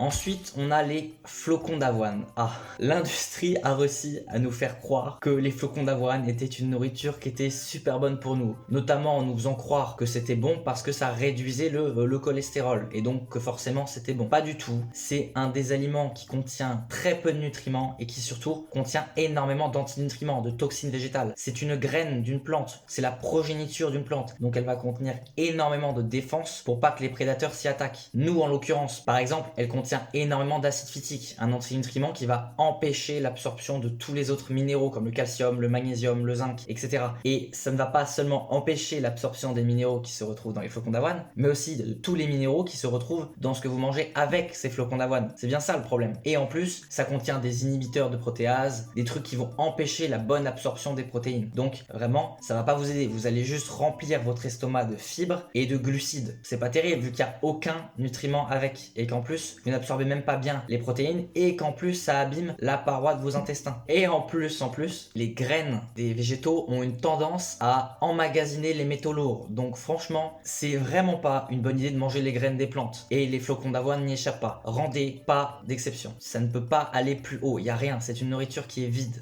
Ensuite, on a les flocons d'avoine. Ah, l'industrie a réussi à nous faire croire que les flocons d'avoine étaient une nourriture qui était super bonne pour nous, notamment en nous faisant croire que c'était bon parce que ça réduisait le cholestérol et donc que forcément c'était bon. Pas du tout. C'est un des aliments qui contient très peu de nutriments et qui surtout contient énormément d'antinutriments, de toxines végétales. C'est une graine d'une plante, c'est la progéniture d'une plante, donc elle va contenir énormément de défense pour pas que les prédateurs s'y attaquent. Nous en l'occurrence, par exemple, elle contient énormément d'acide phytique, un antinutriment qui va empêcher l'absorption de tous les autres minéraux comme le calcium, le magnésium, le zinc, etc. Et ça ne va pas seulement empêcher l'absorption des minéraux qui se retrouvent dans les flocons d'avoine, mais aussi de tous les minéraux qui se retrouvent dans ce que vous mangez avec ces flocons d'avoine. C'est bien ça le problème. Et en plus, ça contient des inhibiteurs de protéase, des trucs qui vont empêcher la bonne absorption des protéines. Donc vraiment, ça va pas vous aider. Vous allez juste remplir votre estomac de fibres et de glucides. C'est pas terrible vu qu'il n'y a aucun nutriment avec et qu'en plus, vous n'absorbez même pas bien les protéines et qu'en plus, ça abîme la paroi de vos intestins. Et en plus, les graines des végétaux ont une tendance à emmagasiner les métaux lourds. Donc franchement, c'est vraiment pas une bonne idée de manger les graines des plantes. Et les flocons d'avoine n'y échappent pas. Rendez pas d'exception. Ça ne peut pas aller plus haut. Il n'y a rien. C'est une nourriture qui est vide.